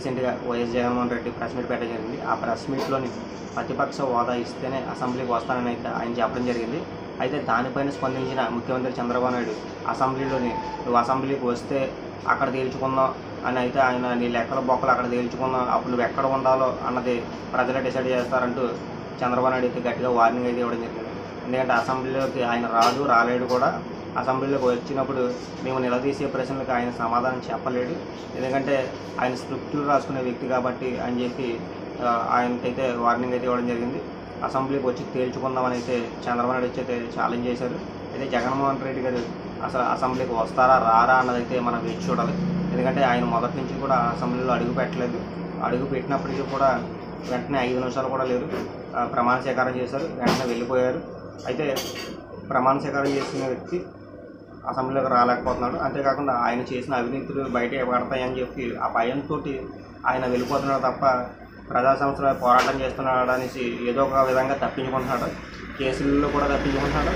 రీసెంట్‌గా YS Jaganmohan Reddy press meet పెట్టడం జరిగింది. ఆ ప్రెస్ మీట్‌లోని ప్రతిపక్ష హోదా ఇస్తేనే అసెంబ్లీకి వస్తానని అయితే ఆయన చెప్పడం జరిగింది. అయితే దానిపైన స్పందించిన ముఖ్యమంత్రి చంద్రబాబు నాయుడు అసెంబ్లీలోని "నువ్వు అసెంబ్లీకి వస్తే అక్కడ తేల్చుకుందాం" అని అయితే ఆయన "నీ లెక్కల బొక్కలు అక్కడ తేల్చుకుందాం, అప్పుడు నువ్వు ఎక్కడ ఉండాలో అన్నది ప్రజలే డిసైడ్ చేస్తారంటూ చంద్రబాబు నాయుడు అయితే గట్టిగా వార్నింగ్ అయితే ఇవ్వడం జరిగింది. ఎందుకంటే అసెంబ్లీలోకి ఆయన రాలేడు కూడా. అసెంబ్లీలోకి వచ్చినప్పుడు మేము నిలదీసే ప్రశ్నలకు ఆయన సమాధానం చెప్పలేడు. ఎందుకంటే ఆయన స్క్రిప్టులు రాసుకునే వ్యక్తి కాబట్టి అని చెప్పి ఆయనకైతే వార్నింగ్ అయితే ఇవ్వడం జరిగింది. అసెంబ్లీకి వచ్చి తేల్చుకుందామని అయితే చంద్రబాబు నాయుడు వచ్చి అయితే ఛాలెంజ్ చేశారు. అయితే జగన్మోహన్ రెడ్డి గారు అసలు అసెంబ్లీకి వస్తారా రారా అన్నదైతే మనం వేచి చూడాలి. ఎందుకంటే ఆయన మొదటి నుంచి కూడా అసెంబ్లీలో అడుగు పెట్టలేదు. అడుగు పెట్టినప్పటికీ కూడా వెంటనే 5 నిమిషాలు కూడా లేదు, ప్రమాణ స్వీకారం చేశారు, వెంటనే వెళ్ళిపోయారు. అయితే ప్రమాణ స్వీకారం చేసిన వ్యక్తి అసెంబ్లీలోకి రాలేకపోతున్నాడు. అంతేకాకుండా ఆయన చేసిన అవినీతులు బయట పడతాయని చెప్పి ఆ భయంతో ఆయన వెళ్ళిపోతున్నాడు తప్ప ప్రజా సంస్థల పోరాటం చేస్తున్నాడు అనేసి ఏదో ఒక విధంగా తప్పించుకుంటున్నాడు. కేసుల్లో కూడా తప్పించుకుంటున్నాడు.